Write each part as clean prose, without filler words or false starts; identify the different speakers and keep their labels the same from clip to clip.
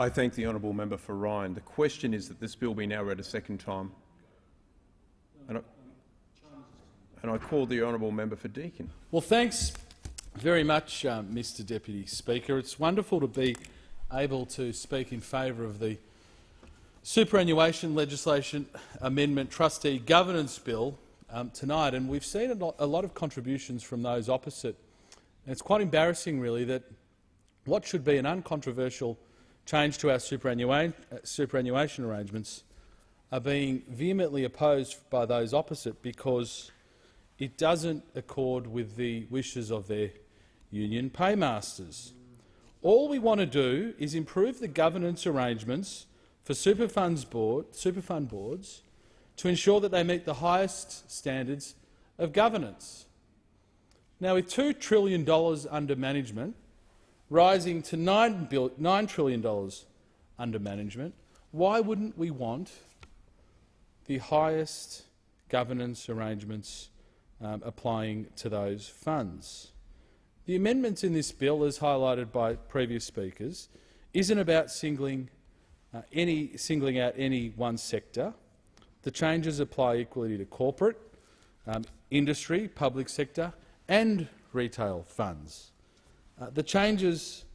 Speaker 1: I thank the honourable member for Ryan. The question is that this bill be now read a second time. And I call the honourable member for Deakin.
Speaker 2: Well, thanks very much, Mr Deputy Speaker. It's wonderful to be able to speak in favour of the Superannuation Legislation Amendment Trustee Governance Bill tonight, and we've seen a lot of contributions from those opposite. And it's quite embarrassing, really, that what should be an uncontroversial change to our superannuation arrangements are being vehemently opposed by those opposite because it doesn't accord with the wishes of their union paymasters. All we want to do is improve the governance arrangements for superfund boards to ensure that they meet the highest standards of governance. Now, with $2 trillion under management, rising to $9 trillion under management, why wouldn't we want the highest governance arrangements applying to those funds? The amendments in this bill, as highlighted by previous speakers, isn't about singling out any one sector. The changes apply equally to corporate, industry, public sector and retail funds. The changes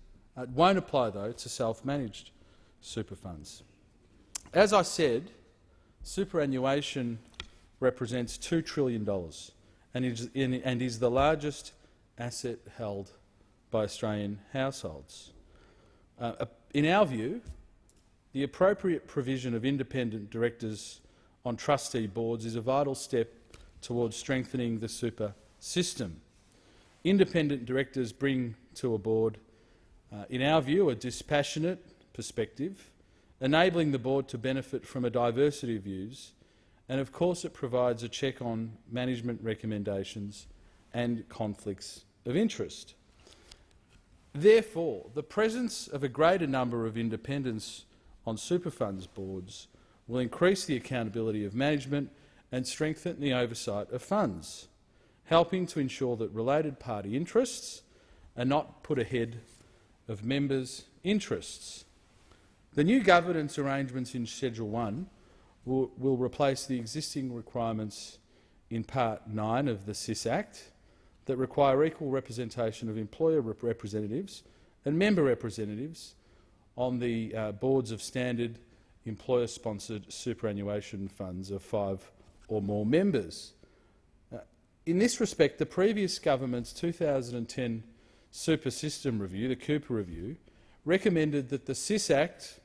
Speaker 2: won't apply, though, to self-managed super funds. As I said, superannuation represents $2 trillion and is the largest asset held by Australian households. In our view, the appropriate provision of independent directors on trustee boards is a vital step towards strengthening the super system. Independent directors bring to a board, in our view, a dispassionate perspective, enabling the board to benefit from a diversity of views, and of course it provides a check on management recommendations and conflicts of interest. Therefore, the presence of a greater number of independents on super funds boards will increase the accountability of management and strengthen the oversight of funds, helping to ensure that related party interests are not put ahead of members' interests. The new governance arrangements in Schedule 1 will replace the existing requirements in Part 9 of the SIS Act that require equal representation of employer representatives and member representatives on the boards of standard employer-sponsored superannuation funds of 5 or more members. In this respect, the previous government's 2010 Super System Review, the Cooper Review, recommended that the SIS Act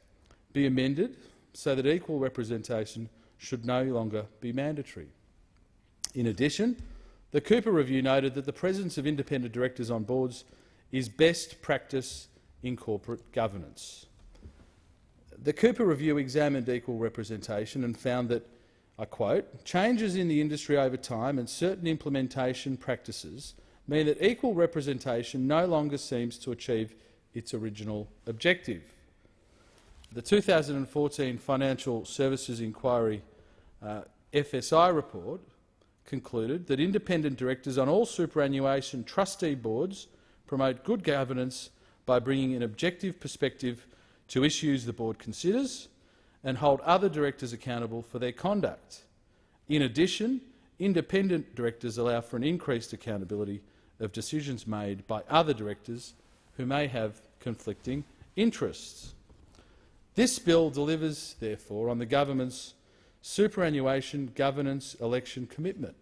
Speaker 2: be amended so that equal representation should no longer be mandatory. In addition, the Cooper Review noted that the presence of independent directors on boards is best practice in corporate governance. The Cooper Review examined equal representation and found that, I quote, "changes in the industry over time and certain implementation practices mean that equal representation no longer seems to achieve its original objective." The 2014 Financial Services Inquiry FSI report concluded that independent directors on all superannuation trustee boards promote good governance by bringing an objective perspective to issues the board considers and hold other directors accountable for their conduct. In addition, independent directors allow for an increased accountability of decisions made by other directors who may have conflicting interests. This bill delivers, therefore, on the government's superannuation governance election commitment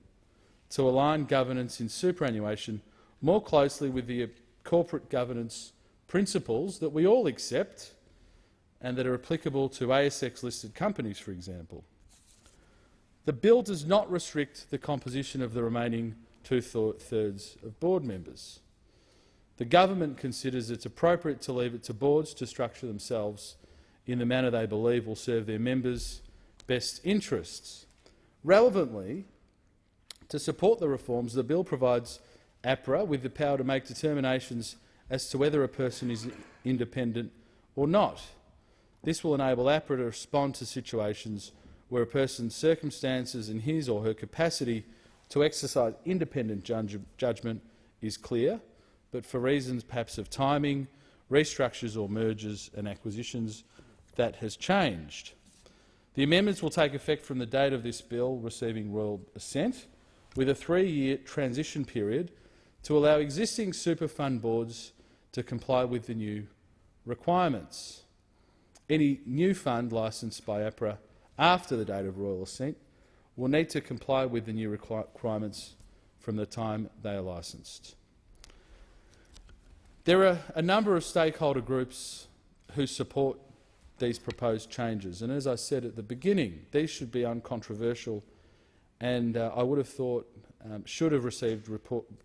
Speaker 2: to align governance in superannuation more closely with the corporate governance principles that we all accept and that are applicable to ASX-listed companies, for example. The bill does not restrict the composition of the remaining two-thirds of board members. The government considers it's appropriate to leave it to boards to structure themselves in the manner they believe will serve their members' best interests. Relevantly, to support the reforms, the bill provides APRA with the power to make determinations as to whether a person is independent or not. This will enable APRA to respond to situations where a person's circumstances and his or her capacity to exercise independent judgment is clear, but for reasons perhaps of timing restructures or mergers and acquisitions, that has changed. The amendments will take effect from the date of this bill receiving royal assent, with a 3-year transition period to allow existing super fund boards to comply with the new requirements. Any new fund licensed by APRA after the date of royal assent will need to comply with the new requirements from the time they are licensed. There are a number of stakeholder groups who support these proposed changes, and as I said at the beginning, these should be uncontroversial and I would have thought should have received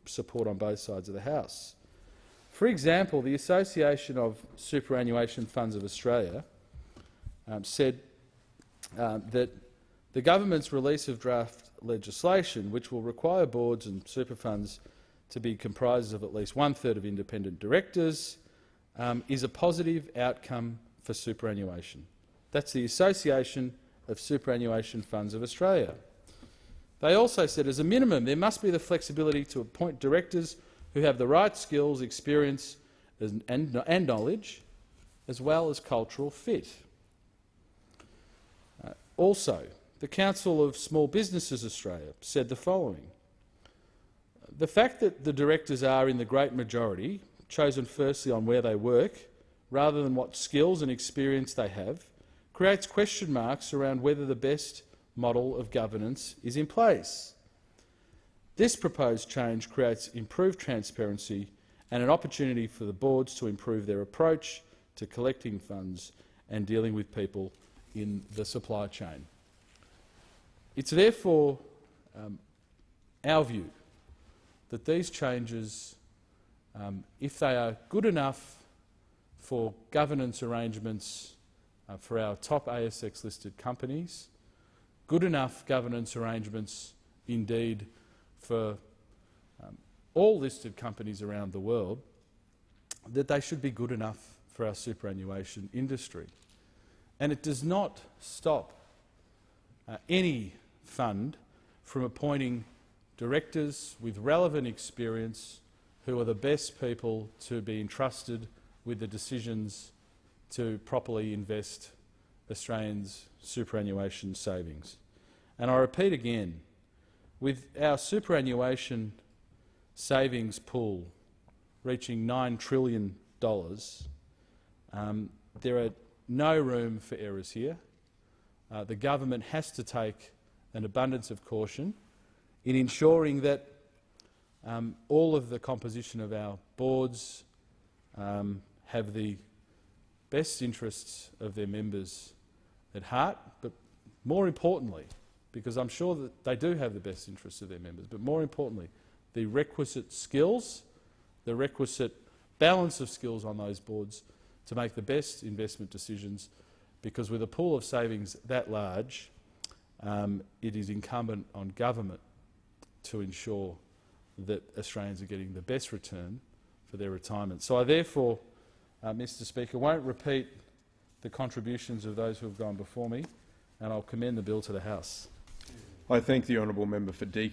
Speaker 2: support on both sides of the House. For example, the Association of Superannuation Funds of Australia said that the government's release of draft legislation, which will require boards and super funds to be comprised of at least 1/3 of independent directors, is a positive outcome for superannuation. That's the Association of Superannuation Funds of Australia. They also said, as a minimum, there must be the flexibility to appoint directors who have the right skills, experience and knowledge, as well as cultural fit. Also, the Council of Small Businesses Australia said the following: the fact that the directors are, in the great majority, chosen firstly on where they work rather than what skills and experience they have creates question marks around whether the best model of governance is in place. This proposed change creates improved transparency and an opportunity for the boards to improve their approach to collecting funds and dealing with people in the supply chain. It's therefore our view that these changes, if they are good enough for governance arrangements for our top ASX-listed companies, good enough governance arrangements indeed for all listed companies around the world, that they should be good enough for our superannuation industry. And it does not stop any fund from appointing directors with relevant experience who are the best people to be entrusted with the decisions to properly invest Australians' superannuation savings. And I repeat again, with our superannuation savings pool reaching $9 trillion, there are no room for errors here. The government has to take an abundance of caution in ensuring that all of the composition of our boards have the best interests of their members at heart, but more importantly, because I'm sure that they do have the best interests of their members, but more importantly, the requisite skills, the requisite balance of skills on those boards to make the best investment decisions, because with a pool of savings that large, it is incumbent on government to ensure that Australians are getting the best return for their retirement. So I therefore, Mr Speaker, won't repeat the contributions of those who have gone before me, and I'll commend the bill to the House.
Speaker 1: I thank the honourable member for Deakin.